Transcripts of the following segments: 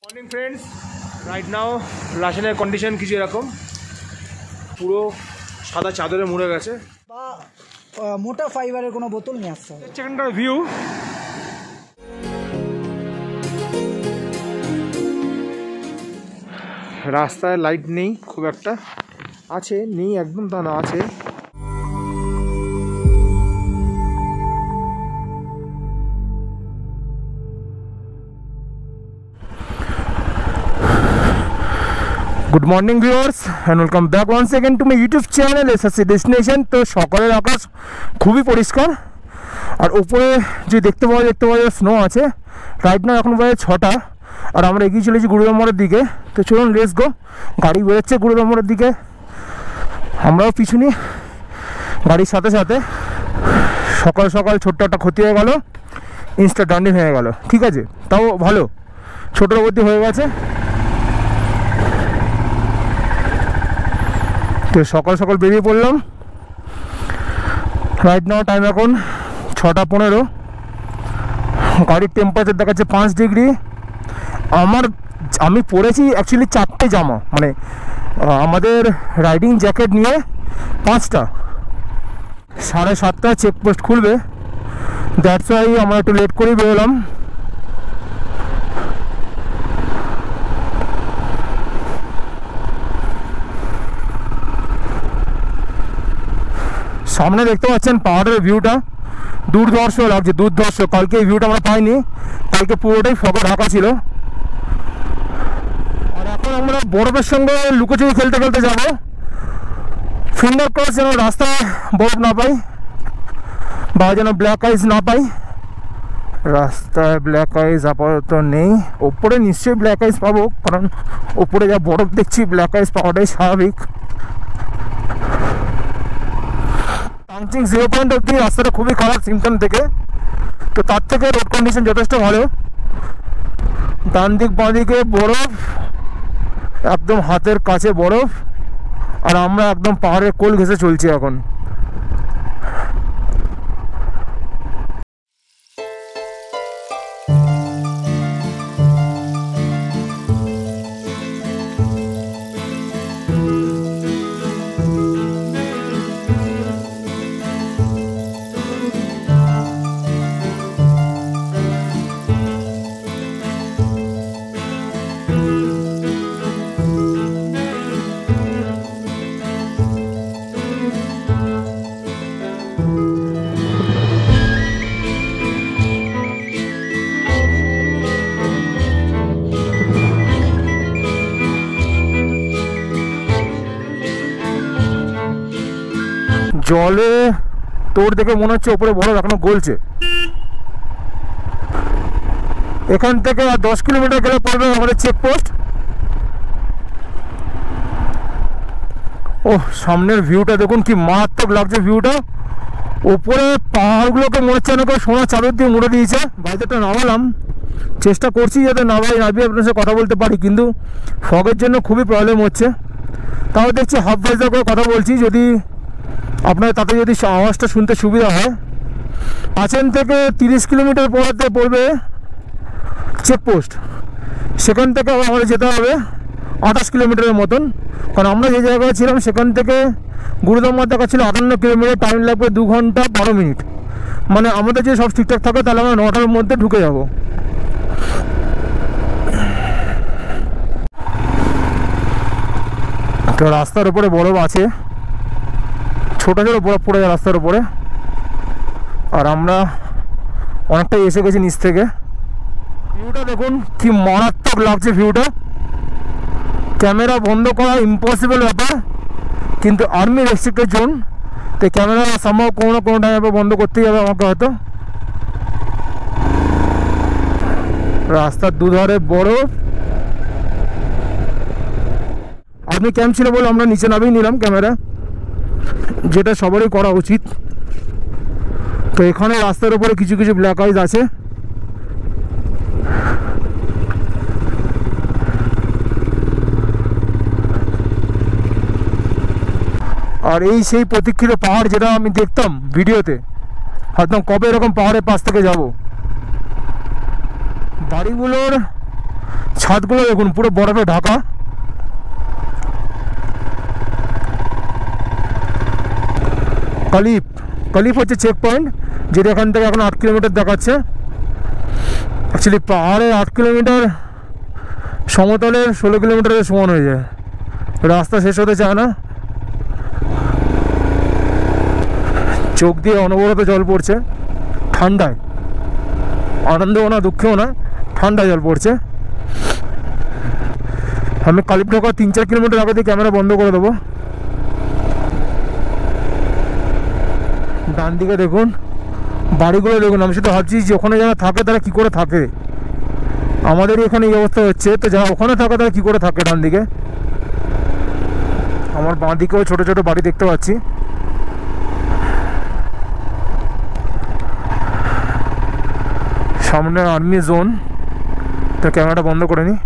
Morning friends, right now লাসেনের condition কিছু এরকম, পুরো সাদা চাদরে মুড়ে গেছে বা মোটা ফাইবারের কোনো বোতল নিয়ে আসতে হবে। এখানকার ভিউ রাস্তায় লাইট নেই খুব একটা, আছে নেই একদম তা না, আছে। Good morning viewers and welcome back once again to my YouTube channel SSC destination. তো সকালের আকাশ খুবই পরিষ্কার, আর উপরে যে দেখতে পাওয়া যায় স্নো আছে। রাইট নাও এখন বাজে 6টা, আর আমরা এগিয়ে চলেছি গুরুদাম মোড়ের দিকে। তো চলুন লেটস গো। গাড়ি বেরোচ্ছে গুরুদাম মোড়ের দিকে, আমরাও পিছুনি গাড়ির সাথে সাথে। সকাল সকাল ছোট্ট একটা ক্ষতি হয়ে গেল, ইনস্টা ডান্ডি হয়ে গেল। ঠিক আছে, তাও ভালো, ছোটোর মধ্যে হয়ে গেছে। তো সকাল সকাল বেরিয়ে পড়লাম। রাইট নাও টাইম এখন 6টা 15। গাড়ির টেম্পারেচার দেখাচ্ছে 5 ডিগ্রি। আমি পরেছি অ্যাকচুয়ালি 4টে জামা, মানে আমাদের রাইডিং জ্যাকেট নিয়ে 5টা। 7:30 চেকপোস্ট খুলবে, দ্যাটস ওয়াই আমরা একটু লেট করেই বেরোলাম। সামনে দেখতে পাচ্ছেন পাহাড়ের ভিউটা, দুর্ধর্ষ লাগছে, দুর্ধর্ষ। কালকে এই ভিউটা আমরা পাইনি, কালকে পুরোটাই ফগে ঢাকা ছিল। আর এখন আমরা বরফের সঙ্গে লুকোচুরি খেলতে খেলতে যাবো। ফিঙ্গার ক্রস যেন রাস্তায় বরফ না পাই, বা যেন ব্ল্যাক আইস না পাই। রাস্তায় ব্ল্যাক আইস আপাতত নেই, ওপরে নিশ্চয়ই ব্ল্যাক আইস পাবো, কারণ ওপরে যা বরফ দেখছি ব্ল্যাক আইস পাওয়াটাই স্বাভাবিক। পাঞ্চিং 0 পয়েন্ট অব্দি রাস্তাটা খুবই খারাপ সিমটম থেকে, তো তার থেকে রোড কন্ডিশন যথেষ্ট ভালো। ডান দিক বাঁ দিকে বরফ, একদম হাতের কাছে বরফ, আর আমরা একদম পাহাড়ের কোল ঘেঁষে চলছি এখন। জলে তোর দেখে মনে হচ্ছে ওপরে বরফ এখনো গলছে। এখান থেকে আর 10 কিলোমিটার গেলে পড়বে আমাদের চেকপোস্ট। ও সামনের ভিউটা দেখুন কি মারাত্মক লাগছে ভিউটা। ওপরে পাহাড়গুলোকে মনে হচ্ছে না করে সোনা চাদর দিয়ে মুড়ে দিয়েছে। বাইরেটা নামালাম, চেষ্টা করছি যাতে নামিয়ে আপনার সাথে কথা বলতে পারি, কিন্তু ফগের জন্য খুবই প্রবলেম হচ্ছে। তাও দেখছি হাফ ভয়েস করে কথা বলছি, যদি আপনার তাতে যদি আওয়াজটা শুনতে সুবিধা হয়। আছেন থেকে 30 কিলোমিটার পড়াতে পড়বে চেকপোস্ট, সেখান থেকে আমাদের যেতে হবে 28 কিলোমিটারের মতন। কারণ আমরা যে জায়গায় ছিলাম সেখান থেকে গুরুদাম দেখাচ্ছিল 58 কিলোমিটার, টাইম লাগবে 2 ঘন্টা 12 মিনিট। মানে আমাদের যে সব ঠিকঠাক থাকে তাহলে আমরা 9টার মধ্যে ঢুকে যাব। তো রাস্তার উপরে বরফ আছে, ছোটো ছোটো বরফ পড়ে যায় রাস্তার উপরে, আর আমরা অনেকটাই এসে গেছি নিচ থেকে। ভিউটা দেখুন কি মারাত্মক লাগছে ভিউটা। ক্যামেরা বন্ধ করা ইম্পসিবল ব্যাপার, কিন্তু আর্মি রেস্ট্রিক্টেড জোন, তো ক্যামেরা সম্ভব কোনো না কোনো টাইমে বন্ধ করতেই হবে আমাকে হয়তো। রাস্তার দুধারে বরফ। আর্মি ক্যাম্প ছিল বলে আমরা নিচে নামিয়ে নিলাম ক্যামেরা, যেটা সবারই করা উচিত। তো এখানে রাস্তার উপরে কিছু কিছু ব্ল্যাক আইস আছে। আর এই সেই প্রতীক্ষিত পাহাড় যেটা আমি দেখতাম ভিডিওতে, ভাবতাম কবে এরকম পাহাড়ের পাশ থেকে যাব। বাড়িগুলোর ছাদগুলো দেখুন পুরো বরফে ঢাকা। কালিপ হচ্ছে চেক পয়েন্ট, যেটা এখান থেকে এখন 8 কিলোমিটার দেখাচ্ছে। অ্যাকচুয়ালি পাহাড়ের 8 কিলোমিটার সমতলের 16 কিলোমিটারের সমান হয়ে যায়, রাস্তা শেষ হতে চায় না। চোখ দিয়ে অনবরত জল পড়ছে, ঠান্ডায়, আনন্দেও না দুঃখেও না, ঠান্ডায় জল পড়ছে। আমি কালিপ ঢোকা 3-4 কিলোমিটার আগে দিয়ে ক্যামেরা বন্ধ করে দেবো। ডান দিকে দেখুন বাড়িগুলো দেখুন, আমি শুধু ভাবছি যে ওখানে যারা থাকে তারা কী করে থাকে। আমাদের এখানে এই অবস্থা হচ্ছে, তো যারা ওখানে থাকে তারা কী করে থাকে। ডান দিকে আমার বাঁ দিকেও ছোটো ছোটো বাড়ি দেখতে পাচ্ছি। সামনে আর্মি জোন, তো ক্যামেরাটা বন্ধ করে নিই।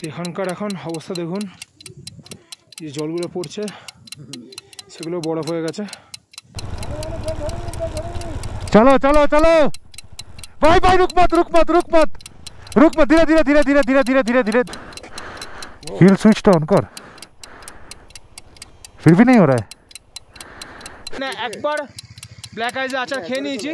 এখানকার এখন অবস্থা দেখুন, যে জলগুলো পড়ছে সেগুলো বরফ হয়ে গেছে। চলো চলো চলো ভাই ভাই, रुक मत धीरे धीरे धीरे धीरे धीरे धीरे धीरे धीरे। हिल स्विच ऑन कर, फिर भी नहीं हो रहा है। एक बार ब्लैक आइज आचार खेয়ে নিয়েছি,